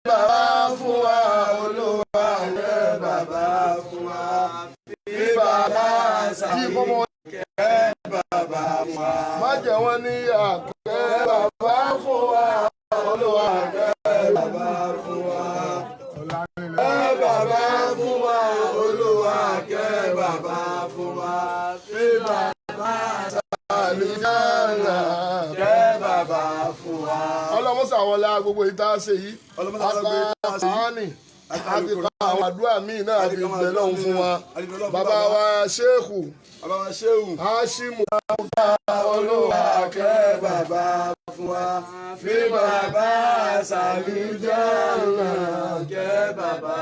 bàbá fún wa Olúwa kẹ́ bàbá fún wa fi bàbá ṣàlékún kẹ́ bàbá fún wa. má jẹ́ wọ́n ní àkẹ́ bàbá fún wa Olúwa kẹ́ bàbá fún wa. kẹ́ bàbá fún wa Olúwa kẹ́ bàbá fún wa fi bàbá ṣàlékún kẹ́ bàbá fún wa. ọlọ́mọ́sà wọlé gbogbo ìta ṣe yìí àtàkàánì àti àwọn àdúrà míì náà fi bẹ̀ lọ́hùn fún wa. bàbá wa ṣéèkù Hashimu Olúwa kẹ́ bàbá fún wa fi bàbá ṣàlùjánnà kẹ́ bàbá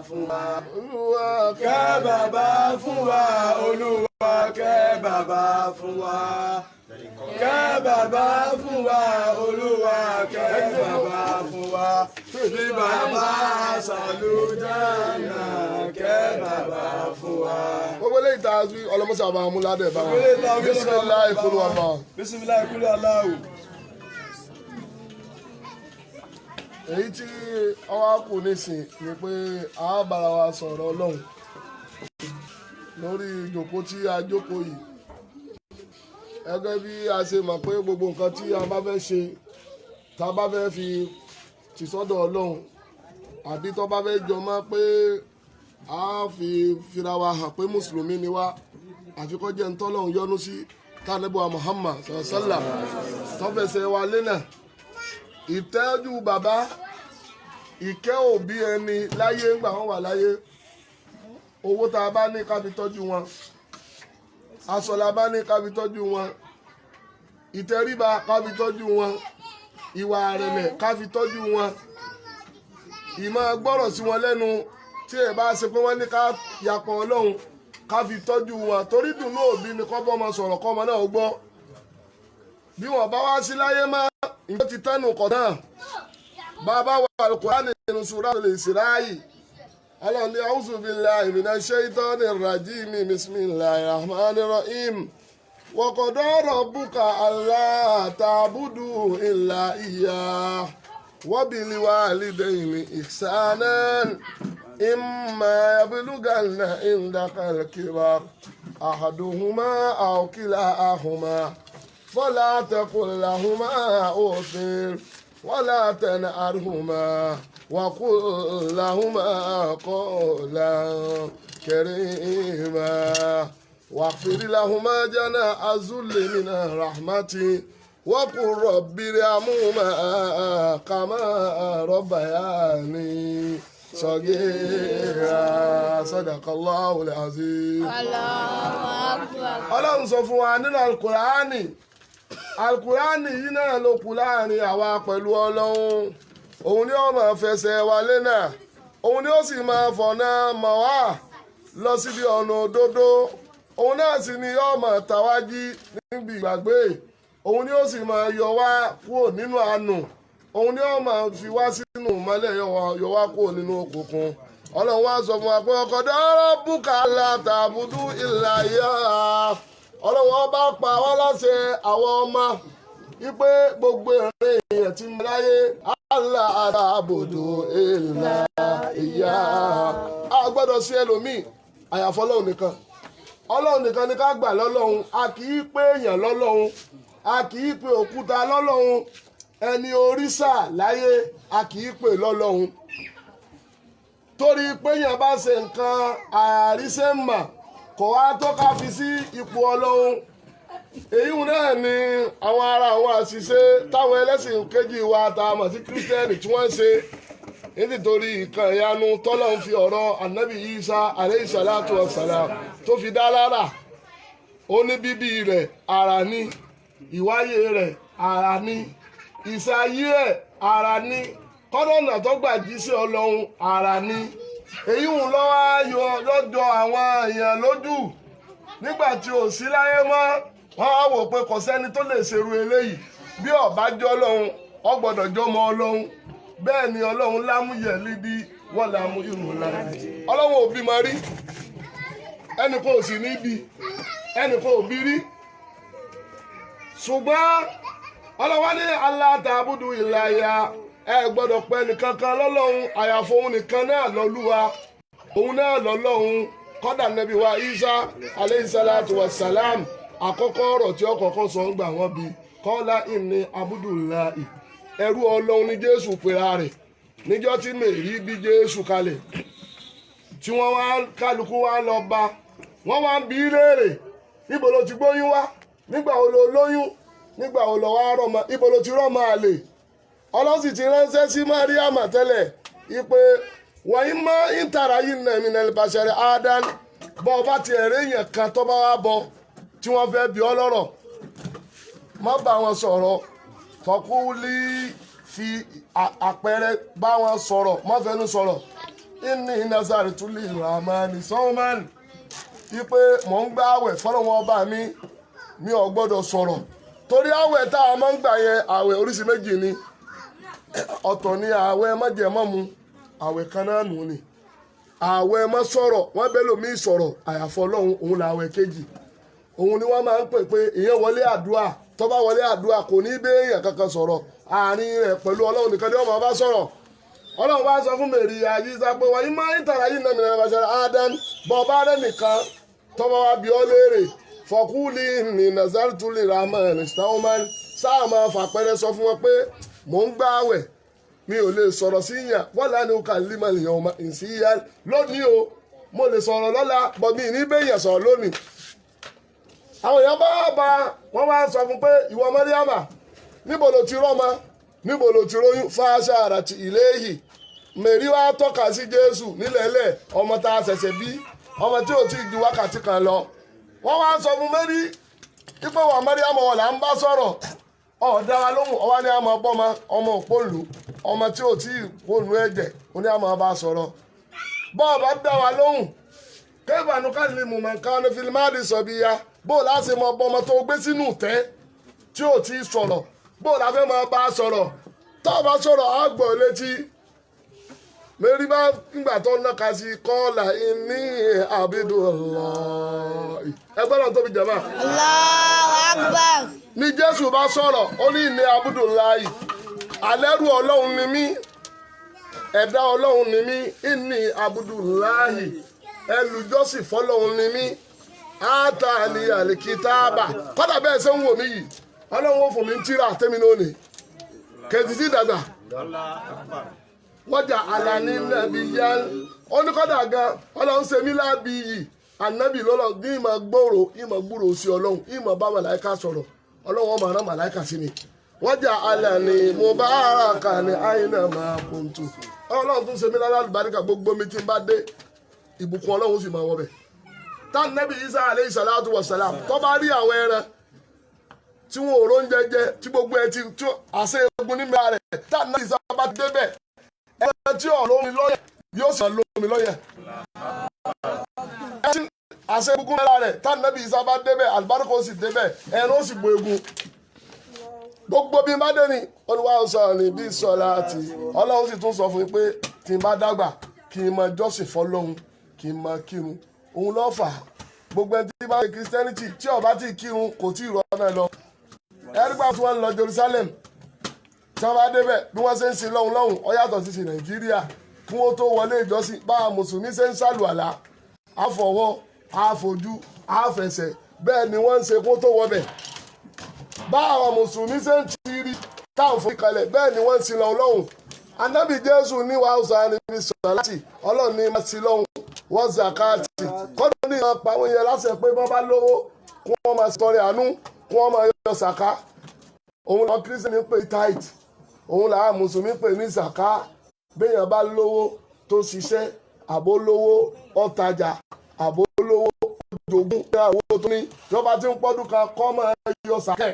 fún wa. Olúwa kẹ́ bàbá fún wa Olúwa kẹ́ bàbá fún wa. kẹ́ bàbá fún wa Olúwa kẹ́ bàbá fún wa fi bàbá ṣàlùjánnà kẹ́ bàbá fún wa. gbogbo eléyìí tá a fi ọlọmọsà máa mú ládẹ bá wa. bisimilayi kúlú àmà. bisimilayi kúlú aláwù. èyí tí ọwọ́ kù nísìn ni pé a bára wa sọ̀rọ̀ Ọlọ́run lórí ìjókòó tí a jókòó yìí. gẹ́gẹ́ bí a ṣe mọ̀ pé gbogbo nǹkan tí a bá fẹ́ ṣe tá a bá fẹ́ fi tì sọ́dọ̀ Ọlọ́run àbí tó bá fẹ́ jọ mọ́ pé a fi fira wa hàn pé mùsùlùmí ni wá àfi kó jẹ́ ntọ́lọ́run yọ́nú sí tánẹ́bùwà Muhammad sallam tó fẹsẹ̀ wa lẹ́nà. ìtẹ́jú bàbá ìkẹ́ òbí ẹni láyé ńgbà wọn wà láyé, owó tá a bá ní ká fi tọ́jú wọn, aṣọ la bá ní ká fi tọ́jú wọn, ìtẹríba ká fi tọ́jú wọn, ìwà àrẹ̀lẹ̀ ká fi tọ́jú wọn, ìmọ̀ gbọ́rọ̀ sí wọn lẹ́nu tí ẹ bá ṣe pé wọ́n ní ká yapọ̀ Ọlọ́run ká fi tọ́jú wọn, torí dùnú òbí ni kọ́ bọ́ ọmọ sọ̀rọ̀ kọ́ ọmọ náà gbọ́. bí wọn bá wá sí láyé má ìjọ ti tẹnu kọ̀ náà. bàbá wa Al-Qur'ani nínú Suratul Isra'i, Ọlọ́run ní a'udhu billahi minash shaitanir rajim bismillahir rahmanir rahim. wa qada rabbuka alla ta'budu illa iyyah wa bil walidayni ihsanan imma yablughanna indaka al-kibar ahaduhuma aw kilahuma فلا تقل لهما أف ولا تنهرهما وقل لهما قولا كريما واغفر لهما جناح الذل من الرحمة وقل رب ارحمهما كما ربياني صغيرا صدق الله العظيم. Ọlọ́run sọ fún wa nínú Al-Qur'ani yìí náà ló kù láàrin àwa pẹ̀lú Ọlọ́run. òun ni ó máa fẹsẹ̀ wa lẹ́nà, òun ni ó sì máa fọ̀nà mọ̀ wá lọ síbi ọ̀nà òdodo, òun náà sì ni yóò máa tàwájí níbi ìgbàgbé, òun ni ó sì máa yọ wá kúrò nínú àánú, òun ni ó máa fi wá sínú ìmọ́lẹ̀ yọ wá kúrò nínú òkùnkùn. Ọlọ́run wá sọ fún wa pé qada rabbuka allā ta'budu illā iyyāh. Ọlọ́run ọba pa wá láṣẹ àwọn ọmọ wípé gbogbo ìrìn èèyàn tí mo láyé allā ta'budu illā iyyāh. A gbọ́dọ̀ sí ẹlòmíì àyàfọ́ Ọlọ́run nìkan. Ọlọ́run nìkan ni ká gbà lọ́lọ́run. A kì í pé èèyàn lọ́lọ́run, a kì í pé òkúta lọ́lọ́run, ẹni òrìṣà láyé a kì í pè lọ́lọ́run. Torí pé èèyàn bá ṣe nǹkan àríṣẹ́ mà kò wá tó ká fi sí ipò Ọlọ́run. èyí náà ni àwọn ará àwọn àṣìṣe táwọn ẹlẹ́sìn kejì wa tá a mọ̀ sí kírísítẹ́nì tí wọ́n ń ṣe nítorí ìkan ìyanu tọ́lọ̀ ń fi ọ̀rọ̀ ànábì Ìsá alayhi salatu wassalam tó fi dá lára. ó ní bíbí rẹ̀ ara ní, ìwáyé rẹ̀ ara ní, ìsáyé ẹ̀ ara ní, kọ́dọ̀nà tó gbàjí sí Ọlọ́run ara ní. èyí ń lọ́wọ́ ayọ̀ lọ́jọ́ àwọn èèyàn lójú nígbà tí ò sí láyé mọ́. wọ́n á wò pé kò sẹ́ni tó lè ṣerú eléyìí, bí ó bá jẹ́ Ọlọ́run ó gbọ́dọ̀ jọmọ Ọlọ́run. bẹ́ẹ̀ ni Ọlọ́run lámúyẹ̀ líbi wọ́n lámú ìrùn lára. Ọlọ́run ò bímọ rí, ẹnì kan ò sì ní bí, ẹnì kan ò bí rí. ṣùgbọ́n Ọlọ́run ní allā ta'budu illā iyyāh, ẹ gbọ́dọ̀ pè nìkankan lọ́lọ́run àyàfo òun nìkan náà lọ́lúwa òun náà lọ́lọ́run kọ́dà nẹ́bí wa Isa aleyhisalatu wasalam àkọ́kọ́ ọ̀rọ̀ tí ọkọ̀ọ̀kan sọ ń gbà wọ́n bí kọ́lá ìní abudulayi ẹrú ọlọ́run ní Jésù pera rẹ̀ níjọ́ tí Mèrí bí Jésù kalẹ̀ tí wọ́n wá kálukú wá lọ bá wọ́n wá ń bi léèrè níbo ló ti gbóyún wá nígbà wo lo lóyún nígbà wo lọ wá rọ́mọ ibo ló ti rọ́mọ àlè ọlọ́sì ti ránṣẹ́ sí Mariama tẹ́lẹ̀ ipe wọ̀nyí mọ́ ìtara yìí nà mí nà ìbàṣẹ̀rẹ̀ àádán bọ́ ọba ti ẹ̀rẹ́ èèyàn kan tó bá wá bọ tí wọ́n fẹ́ bí ọlọ́rọ̀ má bá wọn sọ̀rọ̀ fọkúlì fi àpẹẹrẹ bá wọn sọ̀rọ̀ má fẹnu sọ̀rọ̀ ìní nazari tuli ramani sọ́ọ́mánì ipe mò ń gbá àwẹ̀ fọlọ́wọn ọba mi ò gbọ́dọ̀ sọ̀rọ̀ torí àwẹ̀ tá a máa ń gbà yẹn àwẹ̀ oríṣi méjì ni ọ̀tọ̀ ni àwẹ̀ májẹ̀mọ́mu àwẹ̀ kan náà nù ni àwẹ̀ má sọ̀rọ̀ wọ́n bẹ́ẹ̀ lómi sọ̀rọ̀ àyàfọ́ ọlọ́run òun làwẹ̀ kejì òun ni wọ́n máa ń pè pé ìyẹn wọlé àdúrà tó bá wọlé àdúrà kò ní bẹ́ẹ̀ èèyàn kankan sọ̀rọ̀ àárín rẹ̀ pẹ̀lú ọlọ́run nìkan ni wọ́n máa bá sọ̀rọ̀ ọlọ́run bá sọ fún Mèrí àyíṣà pé wọ́n yí máa ń tàrà yìí nàmìnà ìbàṣẹ́rẹ́ Ádámù bọ́ bá rẹ̀ nìkan tó bá wá bí ọ léèrè fọkúlì ní nazartuli rahman stauman sáà máa fàpẹrẹ sọ fún wọn pé mò ń gbààwẹ̀ mi ò lè sọ̀rọ̀ sí yàn wọ́n lánàá ó kà ń límọ̀ lèèyàn ọmọ ìsíyá lónìí o mo lè sọ̀rọ̀ lọ́la bọ̀ mi ní bẹ́yàn sọ̀rọ̀ lónìí. àwọn èèyàn bá wọ́n wá sọ fún pé ìwọ Màríàmà níbo ló ti rọ́mọ níbo ló ti róyún fáṣà àràtì ìléyìí Mèrí wá tọ́ka sí Jésù nílẹ̀ẹ́lẹ̀ ọmọ tá a ṣẹ̀ṣẹ̀ bí ọmọ tí ò tí ì ju wákàtí kan lọ wọ́n wá sọ fún Mèrí ipò wà Màríàmà ọ̀là ń bá sọ̀rọ̀ ọ̀dà wa lóhùn ọwá ní àmọ́ bọ́mọ ọmọ òpólù ọmọ tí ò tí ì pònú ẹ̀jẹ̀ ó ní àmọ́ bá sọ̀rọ̀ bọ́ọ̀ bá dá wa lóhùn kébànú káàdì mùmọ̀ nǹkan ní fílímàdì sọ bí ya bó o láti mọ bọ́mọ tó gbé sínú tẹ́ tí ò tí ì sọ̀rọ̀ bó o láfẹ́ máa bá sọ̀rọ̀ tó o bá sọ̀rọ̀ á gbọ́ létí Mèrí bá ńgbà tó ń nàka sí kọ́ọ̀là ní Abdullah ẹgbẹ́ náà tóbi jẹ́ máa. Allahu Akbar. ní Jésù bá sọ̀rọ̀ ó ní ní Abdullahi alẹ́rù ọlọ́run ni mí ẹ̀dá ọlọ́run ni mí ìní Abdullahi ẹlùjọ́sìn fọlọ́run ni mí átàlí àlìkítàbà kọ́dà bẹ́ẹ̀ ṣe ń wò mí yìí ọlọ́run ó fún mi ń tíra tẹ́mi lónìí kẹ́tì sí dàgbà wọ́jà àlàní nàbí yá oníkọ́dà gan ọlọ́run ṣe mí lábí yìí ànábì lọ́lọ́ ní ìmọ̀ gbúrò sí ọlọ́run ìmọ̀ bá màláìka sọ̀rọ̀ ọlọ́run ọmọ àrán màláìka sí mi wọ́jà àlàní mubaraka ní àyínà máa kuntu ọlọ́run tún ṣe mí lára àlùbáríkà gbogbo mi tí n bá dé ìbùkún ọlọ́run sì máa wọ bẹ̀. tá nàbí Isa aleyhi salatu wa salam tó bá rí àwọn ẹran tí wọn ò róúnjẹ jẹ tí gbogbo ẹ ti àṣẹ egun nígbà rẹ̀ tá nàbí Isa bá débẹ̀ ẹran tí ò lómi lọ́yẹ̀ yóò sì lómi lọ́yẹ̀ àṣẹ egun lára rẹ̀ tá nàbí Isa bá débẹ̀ àlùbáríkà ó sì débẹ̀ ẹran ó sì bo egun gbogbo bí n bá dé ni olúwa sọ̀rọ̀ ní bí sọ̀rọ̀ àti ọlọ́run sì tún sọ fún mi pé tí n bá dàgbà kí n máa jọ́sìn fọlọ́run kí n máa kírun òun ló fà á gbogbo ẹni tí bá ṣe Christianity tí ó bá ti kírun kò tí ì rọ náà lọ ẹ̀rígbà tí wọ́n ń lọ Jerusalem tí wọ́n bá débẹ̀ bí wọ́n ṣe ń sin lọ́hùn ó yàtọ̀ sí ti Nàìjíríà kí wọ́n tó wọlé ìjọsìn bá a mùsùlùmí ṣe ń ṣàlùwàlá àfọwọ́ àfojú àfẹsẹ̀ bẹ́ẹ̀ ni wọ́n ń ṣe kó tó wọbẹ̀ bá àwọn mùsùlùmí ṣe ń tiri táwọn fún ìkàlẹ̀ bẹ́ẹ̀ ni wọ́n ń sin lọ́hùn anábì Jésù ní wàhùsà níbi sọ̀rọ̀ láti ọlọ́run ní ma sin lọ́hùn wọ́n zakati kọ́dọ̀ ní ìmọ̀ pa àwọn èèyàn láṣẹ pé wọ́n bá lówó kí wọ́n máa tọrẹ àánú kí wọ́n máa yọ sàká òun làwọn kírísítẹ́nì pè tithe òun làwọn mùsùlùmí pè ní sàká béèyàn bá lówó tó ṣiṣẹ́ àbó lówó ọ̀tajà àbó lówó jogún ìyàwó tó ní ìjọba tí ń pọ́dún kan kọ́ máa yọ sàkẹ́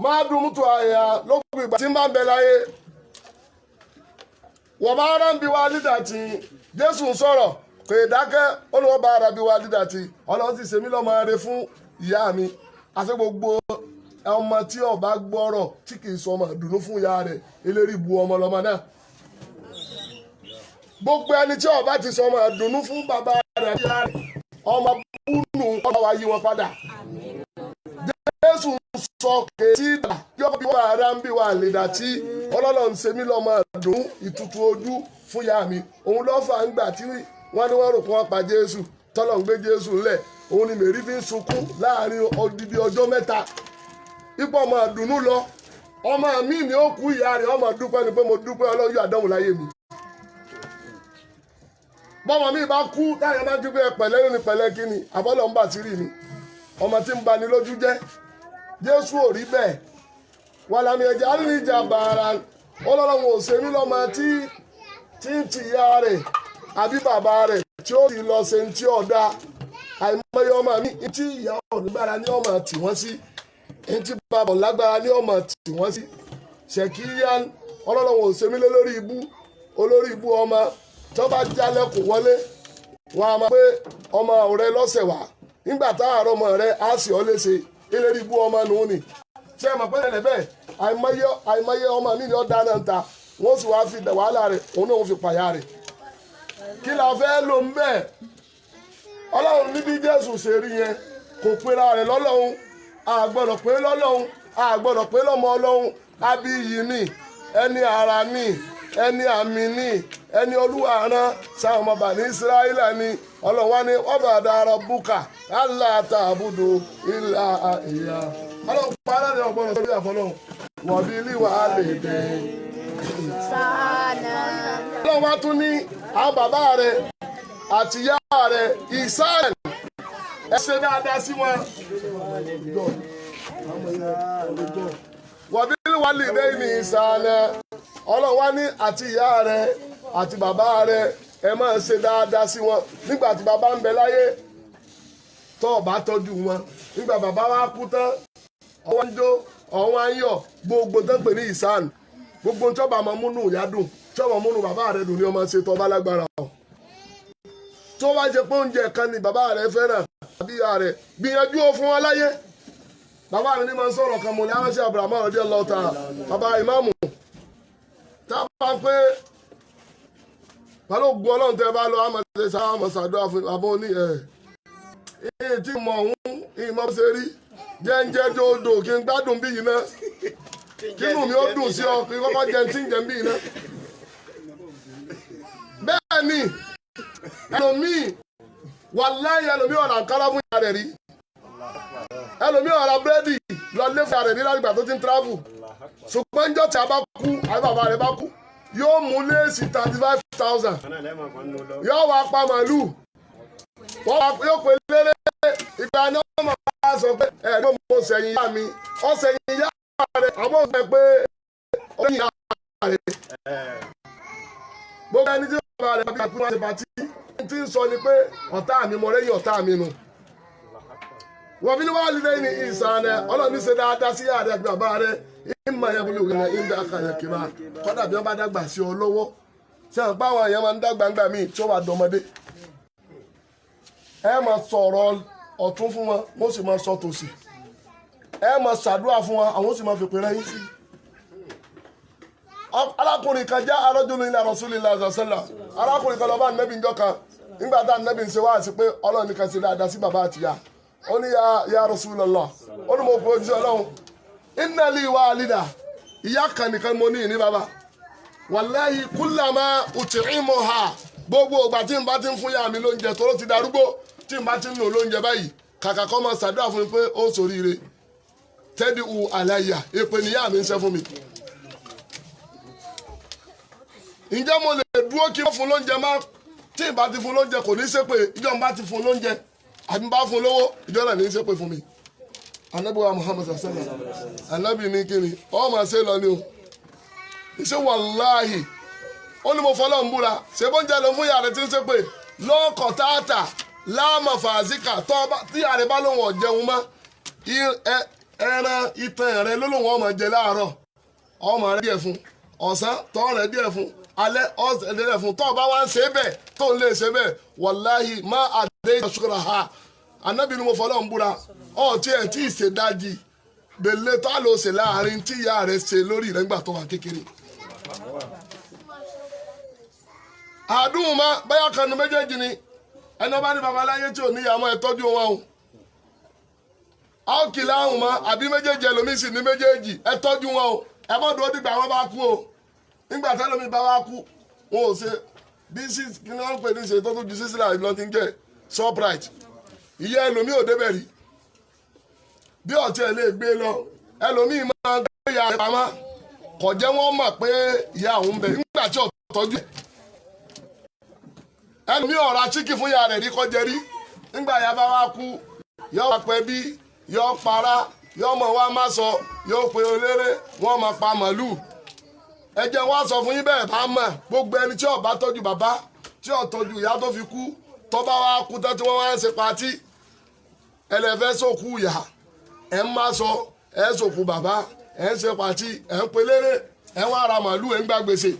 máa dùn mú tó àyà lókùn ìgbà tí ń bá ń bẹ láyé wọ́n bá rán bí wá lídà tí Jésù ń sọ̀rọ̀ kò ì dákẹ́ ó ní wọ́n bá ara bí wá lídà tí ọlọ́run ti ṣe mí lọ́mọ rere fún ìyá mi àti gbogbo ọmọ tí ó bá gbọ́rọ̀ tí kì í sọ ọmọ ìdùnnú fún ìyá rẹ̀ eléri bu ọmọ lọ́mọ náà gbogbo ẹni tí ó bá ti sọ ọmọ ìdùnnú fún bàbá rẹ̀ ìyá rẹ̀ ọmọ búnú ọmọ wa yí wọn padà Jésù sọ kèétí ìgbà yóò bí wọ́n ara ń bí wà lè dà tí ọlọ́run ṣe mí lọ́mọ dùn ìtutù ojú fún ìyá mi òun lọ́fà ń gbà tí wọ́n ní wọ́n rò pé wọ́n pa Jésù tọ́lọ̀ ń gbé Jésù ńlẹ̀ òun ni Mèrí fi ń sunkún láàrin odidi ọjọ́ mẹ́ta ipò ọmọ àdùnnú lọ ọmọ mi ni ó kú ìyá rẹ̀ ọmọ dúpẹ́ ni pé mo dúpẹ́ Ọlọ́run yóò àdánwò láyé mi bọ́mọ mi bá kú táyà máa dúpẹ́ pẹ̀lẹ́ ní pẹ̀lẹ́ kí ni àbọ́lọ̀ ń bà sí rí ni ọmọ tí ń bani lójú jẹ́ Jésù ò rí bẹ́ẹ̀ wàlámi ẹ̀jẹ̀ alíjà bàrà Ọlọ́run ò ṣe mí lọ́mọ tí ń tìyá rẹ̀ àbí bàbá rẹ̀ tí ó ti lọ ṣe ń tí ọ̀dà àìmọye ọmọ mi tí ìyá ọ̀nìgbára ní ọmọ tì wọ́n sí tí bàbá lágbára ní ọmọ tì wọ́n sí ṣèkíyá Ọlọ́run ò ṣe mí lé olórí ibú ọmọ tó bá jálẹ̀kùn wọlé wọn a máa pé ọmọ rẹ lọ́sẹ̀ wá nígbà táàrọ̀ ọmọ rẹ á sì ọ́ léṣe ìlérí ibú ọmọ nù ní ṣé ẹ mọ̀ pé ẹ̀lẹ́ bẹ́ẹ̀ àìmọye ọmọ mi ni ó dáná ń ta wọ́n sì wá fi wàhálà rẹ̀ òun náà fi pàyà rẹ̀ kí la fẹ́ lò ń bẹ́ẹ̀ Ọlọ́run níbi Jésù ṣe rí yẹn kò pera rẹ̀ lọ́lọ́run àgbọ̀dọ̀ pé lọ́lọ́run àgbọ̀dọ̀ pé lọ́mọ Ọlọ́run abiyì ni ẹni ara ni ẹni àmì ni ẹni Olúwa rán sáwọn ọmọ bàní Ísírẹ́lì ni Ọlọ́run wá ní ọba àdàrà búkà aláàtàbùdù ìlà ìyá Ọlọ́run pa aláàdé ọgbọ́n sórí àfọlọ́run wọ́n bí ilé wa lè dé. Ọlọ́run wá tún ní àwọn bàbá rẹ̀ àti ìyá rẹ̀ ìsáàlẹ̀ ẹ ṣe dáadáa sí wọn. wọ́n bí wọ́n lè dé ní ìsáàlẹ̀ Ọlọ́run wá ní àti ìyá rẹ̀ àti bàbá rẹ̀ ẹ máa ṣe dáadáa sí wọn nígbà tí bàbá ń bẹ láyé tó o bá tọ́jú wọn nígbà bàbá wa kú tán ọwọ́ ń jó ọwọ́ ń yọ̀ gbogbo tó ń pè ní ìsáàn gbogbo tí ọba máa múnú ìyá dùn tí ọba múnú bàbá rẹ̀ dùn ní ọmọ ṣe tó ọba lágbára o tó wá jẹ pé oúnjẹ kan ni bàbá rẹ̀ fẹ́ràn àbí ìyá rẹ̀ gbìyànjú ó fún wọn láyé bàbá mi ní máa ń sọ̀rọ̀ kan mo ní aránsẹ́ Abrahamu radiyallahu ta'ala bàbá ìmáàmù tá a bá pé balógun Ọlọ́run tẹ́ bá lọ àmọ̀tẹ́ sáà àmọ̀sàdúrà fún bàbá òní tí mọ̀ ọ̀hún ìmọ̀ ṣe rí jẹ́ńjẹ́ dòdò kí n gbádùn bí yìí náà kí inú mi ó dùn sí ọ kí n kọ́kọ́ jẹ tí ń jẹ bí yìí náà. bẹ́ẹ̀ ni ẹlòmíì wàláhì ẹlòmíì ọ̀rọ̀ àǹkárá fún ìyá rẹ̀ rí ẹlòmíì ọ̀rọ̀ búrẹ́dì lọ lé fún ìyá rẹ̀ rí lágbà tó ti ń tíráfù ṣùgbọ́n ń jọ́ tí a bá kú àbí bàbá rẹ̀ bá kú yóò mú léèsì 35,000 yóò wá pa màálù yóò pè lérè ìgbà náà wọ́n máa sọ pé ẹ̀ẹ́dọ́ mo sẹ̀yìn yá mi ọ sẹ̀yìn yá rẹ̀ àbọ̀ sọ pé ó yìn yá rẹ̀ gbogbo ẹni tí wọ́n bá rẹ̀ bí àpò wọn ṣe bàtí tí ń sọ ni pé ọ̀tá mi mọ̀ lẹ́yìn ọ̀tá mi nù wọ́n bí wọ́n lè ní ìsàn rẹ̀ ọlọ́ọ̀ni ṣe dáadáa sí yàrá àti bàbá rẹ̀ ìmọ̀ ẹ̀yẹ́bùlù rẹ̀ ìdá àkàyà kìlá kọ́dà bí wọ́n bá dàgbà sí ọ lọ́wọ́ ṣé àwọn báwọn èèyàn máa ń dàgbà ńgbà míì tí ó wà dọmọdé ẹ máa sọ̀rọ̀ ọ̀tún fún wọn wọ́n sì máa sọ tòsì ẹ máa ṣàdúrà fún wọn àwọn sì máa fi pèrè yín sí. arákùnrin kan já arọ́júlù ilẹ̀ Rasulillah sallallahu arákùnrin kan lọ bá nẹ́bí njọ́ kan nígbà tá nẹ́bí ń ṣe wá sí pé Ọlọ́run nìkan ṣe dáadáa sí bàbá àtìyá ó ní ya Rasulullah ó ní mo kó ojú Ọlọ́run inna li walida ìyá kan nìkan mo ní ìní bàbá wallahi kullama ut'imuha gbogbo ìgbà tí n bá ti ń fún yá mi lóúnjẹ tó ló ti darúgbó tí n bá ti ń lò lóúnjẹ báyìí kàkà kọ́ máa ṣàdúrà fún mi pé ó ṣoríire tẹ́dí hu àlàyé èpè níyà mi ń ṣe fún mi. ǹjẹ́ mo lè dúró kí wọ́n fún lóúnjẹ má tí n bá ti fún lóúnjẹ kò ní í ṣépè ìjọ n bá ti fún lóúnjẹ àbí n bá fún lówó ìjọ náà ní í ṣépè fún mi. Ànábì wa Muhammad sallallahu Ànábì ní kíni ọ máa ṣe lọ ni o ìṣe wàláhì ó ní mo fọlọ́ ń búra ṣé bóúnjẹ ló fún yàrá tí ń ṣépè lọ́kọ̀ tààtà láàmà fàásìkà tí yàrá bá lóun ọ̀jẹun mọ́ ẹran ìtàn rẹ ló lóun ọmọ jẹ láàárọ̀ ọmọ rẹ díẹ̀ fún ọ̀sán tọ́ rẹ díẹ̀ fún alẹ́ ọ̀sẹ̀ díẹ̀ fún tọ́ bá wá ń ṣe bẹ́ẹ̀ tó ń lè ṣe bẹ́ẹ̀ wàláhì má àdé ìṣúra ha Ànábì ni mo fọlọ́ ń búra ọ̀tí ẹ̀ tí ì ṣe dájì bèlè tá ló ṣe láàrin tí ìyá rẹ̀ ṣe lórí rẹ̀ nígbà tó wà kékeré. àdúhùn má báyà kanu méjèèjì ni ẹni ọba ní babaláyé tí ò níyàmọ́ ẹ tọ́jú wọn o. a ó kìlá àhùn mọ́ àbí méjèèjì ẹlòmíì sì ní méjèèjì ẹ tọ́jú wọn o ẹ mọ́ dúró dìgbà wọn bá kú o nígbà tẹ́lómi bá wá kú wọn ò ṣe bí kí ni wọ́n pè ní ṣe tó ju sísílà ìlọ ti ń jẹ́ Shoprite ìyá ẹlòmíì ò débẹ̀ rí bí ọ̀tí ẹ̀ lè gbé lọ ẹlòmíì máa gbé ìyá rẹ̀ pamọ́ kò jẹ́ wọ́n mọ̀ pé ìyá òun bẹ̀ nígbà tí ọ̀tọ́jú ẹ̀ ẹlòmíì ọ̀rá chíkì fún ìyá rẹ̀ rí kọjẹ rí nígbà ìyá bá wá kú yọ wá pẹ́ bí yọ para yọ mọ̀ wá má sọ yóò pe oléré wọ́n máa pa màlúù ẹ jẹ́ wá sọ fún yín bẹ́ẹ̀ bá mọ̀ gbogbo ẹni tí ó bá tọ́jú bàbá tí ó tọ́jú ìyá tó fi kú tó bá wá kú tán tí wọ́n wá ń ṣe patí ẹlẹ́fẹ́ sókú ìyá ẹ̀ ń má sọ ẹ̀ ń sòkú bàbá ẹ̀ ń ṣe patí ẹ̀ ń pelére ẹ̀ ń wá ra màlúù ẹ̀ ń gbà gbèsè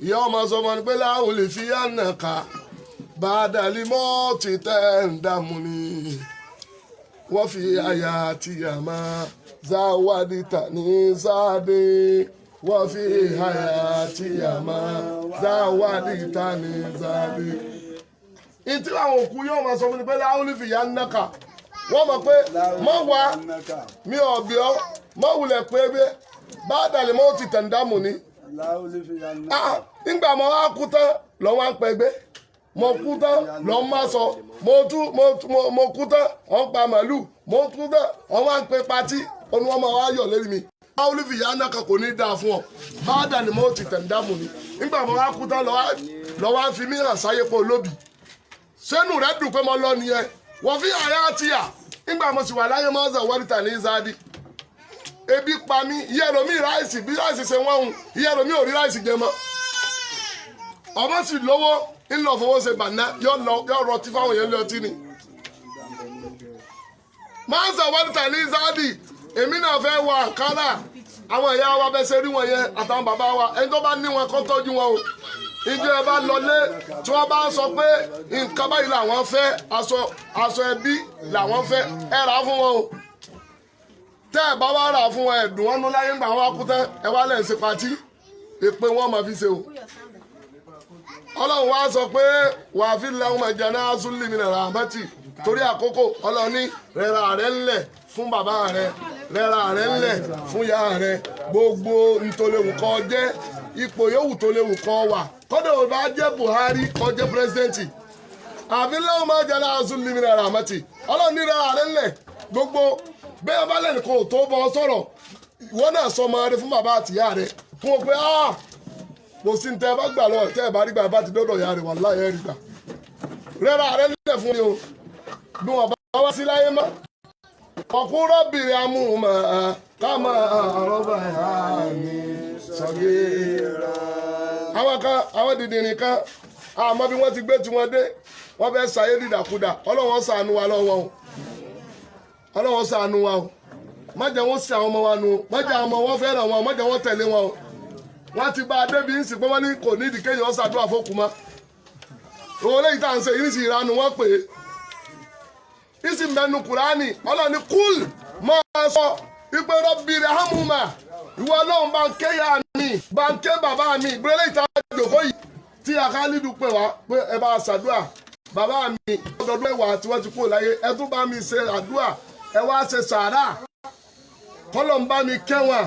ìyá ọmọ sọ fún mi pé láwọn lè fi yànnà ká bá dàlí mọ́ ti tẹ́ ń dààmú ni wọ́n fi àyà tìyàmá záwádìí ní sáadé wọ́n fi àyà tìyàmá záwádìí ní sáadé. ìtí àwọn òkú yóò máa sọ fún mi pé láwọn lè fi yànnà ká wọ́n mọ̀ pé mọ̀ wá mi ò bí ọ́ mọ̀ wulẹ̀ pé bá dàlí mọ́ ti tẹ̀ ń dààmú ni. nígbà mo wá kú tán lọ wá ń pẹgbẹ́ mo kú tán lọ ń má sọ mo kú tán ọ̀ ń pa màlúù mo kú tán ọ̀ wá ń pe patí onu wọn máa wá yọ̀ lérí mi. báwo ní fìyà náà kan kò ní dáa fún ọ bá dàní mo ti tẹ̀ ń dààmú ni nígbà mo wá kú tán lọ wá ń fi mí hàn sáyé pọ̀ lóbì sẹ́nu rẹ̀ dùn pé mo lọ nìyẹn wọ́n fi àyà àtìyà nígbà mo sì wà láyé mọ́sán wọ́rìtà ní záàdì ebi pa mí iye ẹlòmí ráìsì bí ráìsì ṣe wọ́n hun iye ẹlòmí ò rí ráìsì jẹ mọ́ ọmọ sì lówó ńlọ fowó ṣe bàná yọ rọtí fáwọn èèyàn lọtí ni. mọ́sán wọ́rìtà ní záàdì èmi náà fẹ́ wọ àǹkárá àwọn ìyá wa bẹ́ẹ̀ ṣe rí wọn yẹn àtàwọn bàbá wa ẹni tó bá ní wọn kó tọ́jú wọn o ìjọ ẹ bá lọlé tí wọ́n bá sọ pé nǹkan báyìí làwọn fẹ́ aṣọ ẹbí làwọn fẹ́ ẹ rà á fún wọn o tẹ́ ẹ bá wá rà fún wọn ẹ̀dùn wọn nú láyé ńgbà wọn wá kú tán ẹ wá lẹ̀ ń ṣe patí èpè wọn máa fi ṣe o. ọlọ́run wá sọ pé wàá fi lẹ́hùn ẹ̀jẹ̀ náà súnlẹ̀ mi nàrà àmọ́tì torí àkókò ọlọ́run ní rẹ̀ra rẹ̀ ńlẹ̀ fún bàbá rẹ̀ rẹ̀ra rẹ̀ ńlẹ̀ fún ìyá rẹ̀ gbogbo ntòlẹ́wù kọ́ jẹ́ ipò yòówù tó léwu kọ́ wà kọ́dọ̀ ò bá jẹ́ Buhari kọ́ jẹ́ pírẹsidẹ́ǹtì àfi lẹ́hùn máa jẹ́ náà súnlẹ̀ mi nàrà àmọ́tì ọlọ́run ní rẹ̀ra rẹ̀ ńlẹ̀ gbogbo bẹ́ẹ̀ bá lẹ́nu kò tó bọ́ sọ̀rọ̀ ìwọ náà sọ ọmọ rẹ fún bàbá àtìyá rẹ fún o pé kò sí ní tẹ́ ẹ bá gbà lọ tẹ́ ẹ bá rí gbà bá ti dọ́dọ̀ ìyá rẹ wà láyé rí gbà rẹ́ra rẹ nílẹ̀ fún mi o bí wọn bá wá sí láyé mọ́ ọkùn rọ́bì amúhùnmá ká máa rọ́bà yá mi sọ̀gẹ́ra. àwọn dìdìrín kan àmọ́ bí wọ́n ti gbé tiwọn dé wọ́n fẹ́ ṣàyé dìdàkudà ọlọ́wọ́n ṣàánú wa lọ́wọ́ o ọlọ́wọ́ ṣàánú wa o má jẹ́ wọ́n sí àwọn ọmọ wa nu má jẹ́ àwọn ọmọ wọn fẹ́ràn wọn má jẹ́ wọ́n tẹ̀lé wọn o wọ́n ti bá a débi ń sìn pé wọ́n ní kò ní ìdí kéèyàn ṣàdúrà fókù mọ́ òun léyìí tá à ń ṣe ìrísí ìranu wọn pè é ìsì mẹ́nu kùránì ọlọ́ni kúl máa sọ ìpè rọ́bì rẹ̀ hámùmá ìwọ ọlọ́run bá ń ké ya mi bá ń ké bàbá mi ìgbélé léyìí tá a jòkó yìí tí Akálídù pè wá pé ẹ bá a ṣàdúrà bàbá mi ọdọọdún ẹwà tí wọ́n ti kú láyé ẹ tún bá mi ṣe àdúrà ẹ wá ṣe sàárà kọlọ̀ ń bá mi kẹwàá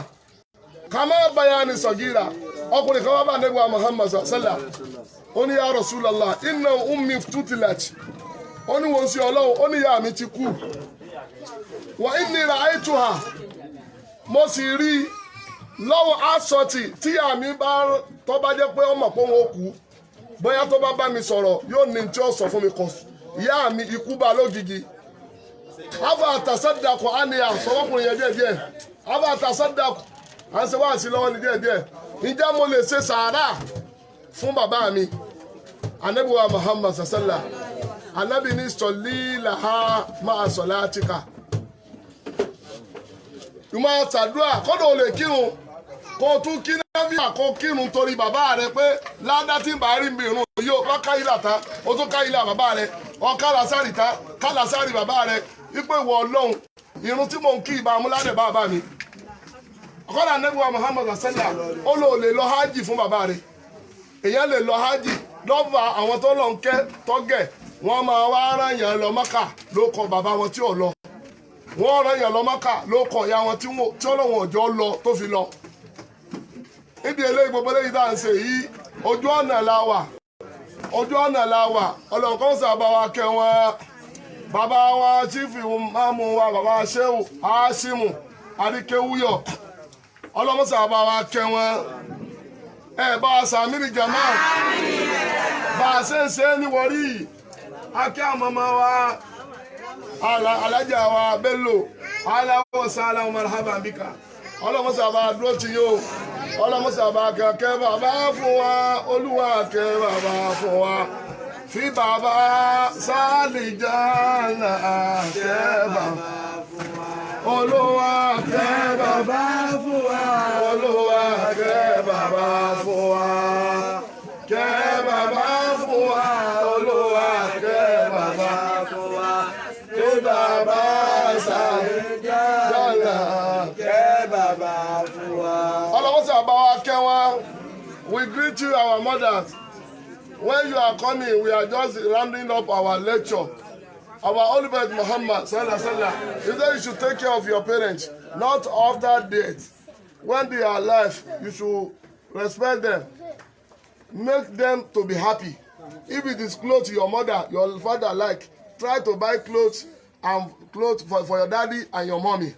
kàmá bayani sọ̀gíra ọkùnrin kan wá bá nẹ́gbà Muhammad sallallahu ó ní ya Rasulallah inna ummi tutilat ó ní wọ́n sí ọlọ́run ó ní ìyá mi ti kú wa inni ra'aytuha mo sì rí lọ́wọ́ asọ̀tì tí ìyá mi bá tó bá jẹ́ pé ọmọ pé wọn ó kú bóyá tó bá bá mi sọ̀rọ̀ yóò ní tí ó sọ fún mi kọ ìyá mi ikú bá lógìgì afa àtàsádàkọ àníyà sọwọ́kùnrin yẹn díẹ̀díẹ̀ afa àtàsádàkọ à ń ṣe wá sí lọ́wọ́ ní díẹ̀díẹ̀ ǹjẹ́ mo lè ṣe sàárà fún bàbá mi anabiwa Muhammad sasala anabi ní sọlí làhá máa sọ látìkà ìmọ̀ àtàdúrà kọ́dọ̀ ò lè kírun kó o tún kí náfíà kó kírun torí bàbá rẹ pé ládá tí ń bá rí mi irun yóò bá káyìlá ta ó tún káyìlá bàbá rẹ ọkàlásárì ta kálásárì bàbá rẹ wípé ìwọ ọlọ́run irun tí mò ń kí ìbá amúládẹ̀ bàbá mi ọ̀kọ́dà nẹ́gbẹ̀wá Muhammad sallá ó lò lè lọ hajj fún bàbá rẹ èèyàn lè lọ hajj lọ́fà àwọn tó lọ ń kẹ́ tọ́gẹ̀ wọ́n máa wá ráyàn lọ Mákà ló kọ bàbá wọn tí ò lọ wọ́n ráyàn lọ Mákà ló kọ ìyá wọn tí ọlọ́wọ̀n ọjọ́ lọ tó fi lọ Ìdí eléyìí gbogbo eléyìí tá à ń ṣe yìí ojú ọ̀nà la wà. Ojú ọ̀nà la wà. Ọlọ́run kó sábà wa kẹ́ wọn. Bàbá wa chief imamu wa bàbá Shehu Hashimu Adikewuyo. Ọlọ́run sábà wa kẹ́ wọn. Bá a sàmìlì jama. Bá a ṣe ń ṣe ní wọ̀rí. Akẹ́ àmọ́mọ́ wa. Alájà wa Bello. Aláwọ̀ sálà marhaban bika. Ọlọ́run sábà dúró ti yóò. Ọlọ́run sábà kẹ́ bàbá fún wa. Olúwa kẹ́ bàbá fún wa. Fi bàbá sálì jàlá kẹ́ bàbá fún wa. Olúwa kẹ́ bàbá fún wa. Olúwa kẹ́ bàbá fún wa. Kẹ́ bàbá fún wa. Olúwa kẹ́ bàbá fún wa. Fi bàbá sálì jàlá kẹ́ bàbá fún wa. Ọlọ́run sábà wa kẹ́ wọn. We greet you, our mothers. When you are coming, we are just rounding up our lecture. Our Holy Prophet Muhammad sallallahu alaihi wasallam, he said you should take care of your parents, not after death. When they are alive, you should respect them. Make them to be happy. If it is clothes your mother, your father like, try to buy clothes for your daddy and your mommy.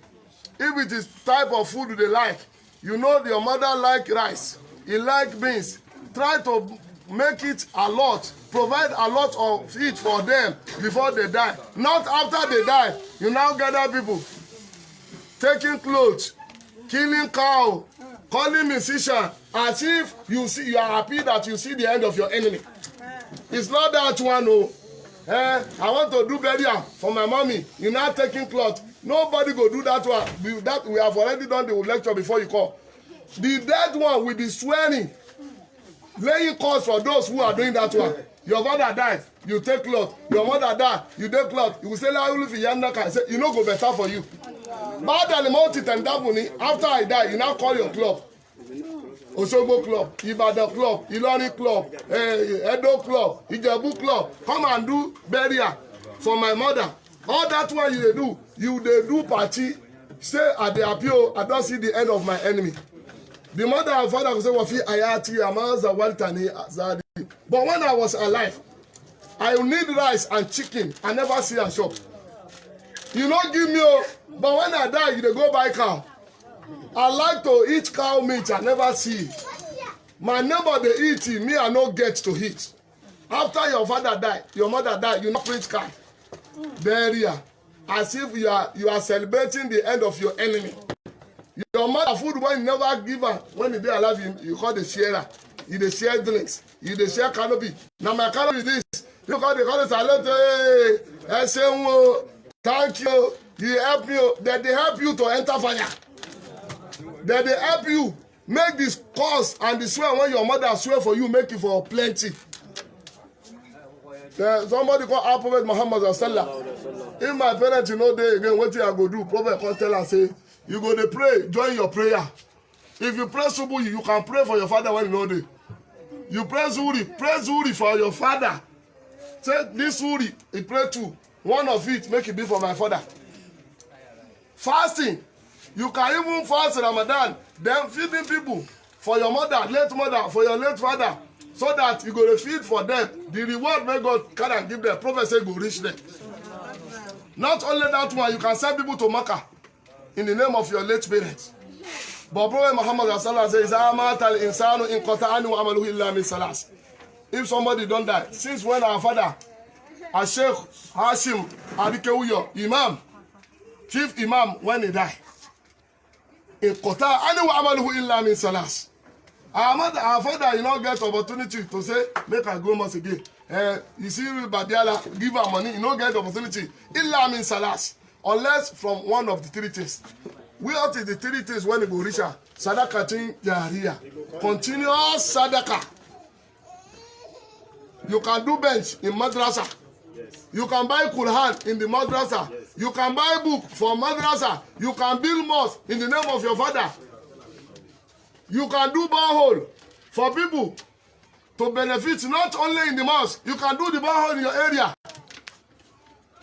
If it is type of food they like, you know your mother like rice, he like beans, try to make it a lot, provide a lot of it for them before they die. Not after they die, you now gather people, taking clothes, killing cow, calling musician, as if you are happy that you see the end of your enemy. It's not that one, oh. I want to do burial for my mommy. You're not taking cloth. Nobody go do that one. We have already done the lecture before you come. The dead one will be swearing, laying calls for those who are doing that one. Your father died, you take cloth. Your mother died, you take cloth. You will say, you know go better for you. After I die, you now call your club. Osogbo club, Ibadan club, Ilorin club, Edo club, Ijebu club. Come and do burial for my mother. All that one you do, do party. Say at the appeal, I don't see the end of my enemy. The mother and father will say, Wafi Ayati, Amaza Waltani Azadi. But when I was alive, I need rice and chicken. I never see a shop. You don't give me, but when I die, you go buy cow. I like to eat cow meat, I never see it. My neighbor, they eat it, me, I don't get to eat. After your father died, your mother died, you not preach cow. Burial. As if you are celebrating the end of your enemy. Your mother food when you never give her, when they alive, you call the sharer. You dey share drinks, you dey share canopy. Now my canopy is this. You call the salute, hey, thank you, you help me. That they help you to enter fire. That they help you make this cause and the swear when your mother swear for you, make it for plenty. Somebody call our Prophet Muhammad sallallahu. If my parents you know they again, what I go do? Prophet come tell us say, you go to pray, join your prayer. If you pray Subuh, you can pray for your father when you know they. You pray Zuri for your father. Say this Zuri, he pray too. One of it, make it be for my father. Fasting. You can even fast Ramadan, then feeding people for your mother, for your late father, so that you go to feed for them. The reward may God can give them. Prophet say go reach them. Not only that one, you can send people to Makkah in the name of your late parents. But Prophet Muhammad says, if somebody don't die, since when our father, Sheikh Hashim Adikewuyo, Imam, Chief Imam, when he died, our father, you not get opportunity to say, make I go once again. You see, Badiala, give her money, you don't get opportunity. Illa min salas, unless from one of the three things. What is the three things when you go reach her? Sadaqatin Jariya. Continuous sadaqah. You can do bench in madrasa. You can buy Quran in the madrasa. You can buy book for madrasa. You can build mosque in the name of your father. You can do borehole for people to benefit not only in the mosque. You can do the borehole in your area.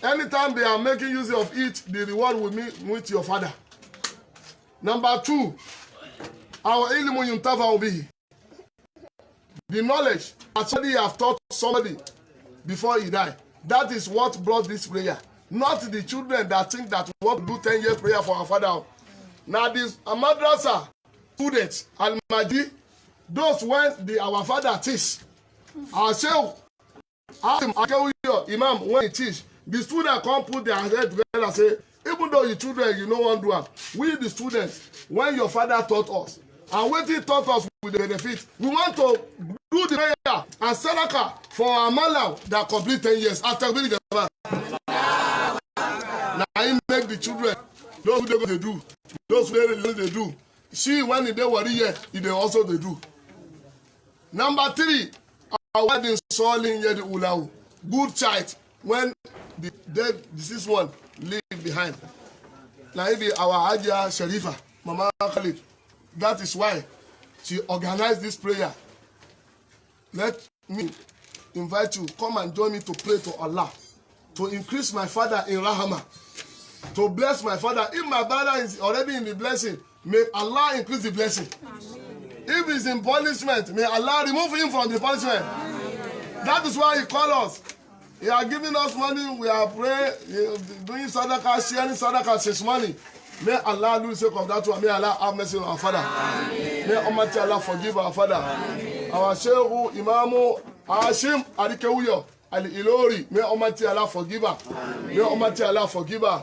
Anytime they are making use of it, the reward will meet with your father. Number two, Our ilmu yuntafa'u bihi. The knowledge that somebody have taught somebody before he died. That is what brought this prayer. Not the children that think that we want to do 10 years prayer for our father. Now this madrasa students, al-Mahdi, those when our father teach, our sheikh, imam, when he teach, the student can't put their head together and say, even though you children, you know one do. We the students, when your father taught us, and when he taught us with the benefit, we want to do the prayer and sadaqah for our malam that complete 10 years after being the man. Now he make the children, those who they do, those who they do. See when they were here, they also they do. Number 3, our wedding solling yet ulau. Good child when the dead deceased one leave behind. Now maybe our Ajia Sharifa, Mama Khalid. That is why she organized this prayer. Let me invite you, come and join me to pray to Allah, to increase my father in Rahama, to bless my father. If my father is already in the blessing, may Allah increase the blessing. If he's in punishment, may Allah remove him from the punishment. That is why he called us. He are giving us money, we are praying, doing sadaqah, sharing sadaqah, says money. May Allah do the sake of that one. May Allah have mercy on our father. Amen. May Almighty Allah forgive our father. Amen. Our Sheikh Imamu Hashim Adikewuyo Al-Ilori. May Almighty Allah forgive her. Amen. May Almighty Allah forgive her.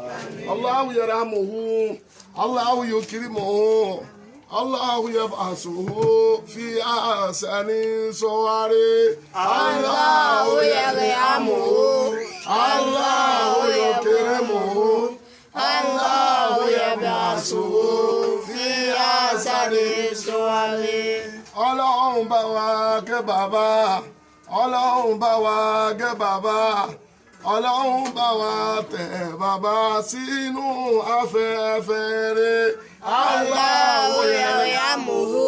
Allahu yarhamuhu. Allahu yukrimuhu. Allahu yab'asuhu fi ahsani suwari. Allahu yarhamuhu. Allahu yukrimuhu. Allahu yab'asuhu fi ahsani suwari. Ọlọ́run bá wa gẹ́ bàbá. Ọlọ́run bá wa gẹ́ bàbá. Ọlọ́run bá wa tẹ̀ bàbá sínú afẹ́fẹ́ rẹ̀. Allahu yarhamuhu.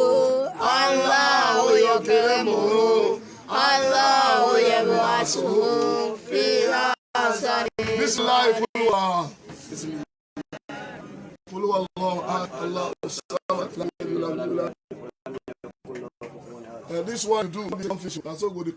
Allahu yukrimuhu. Allahu yab'asuhu fi ahsani. This life will this one you do, this one fish, and so go the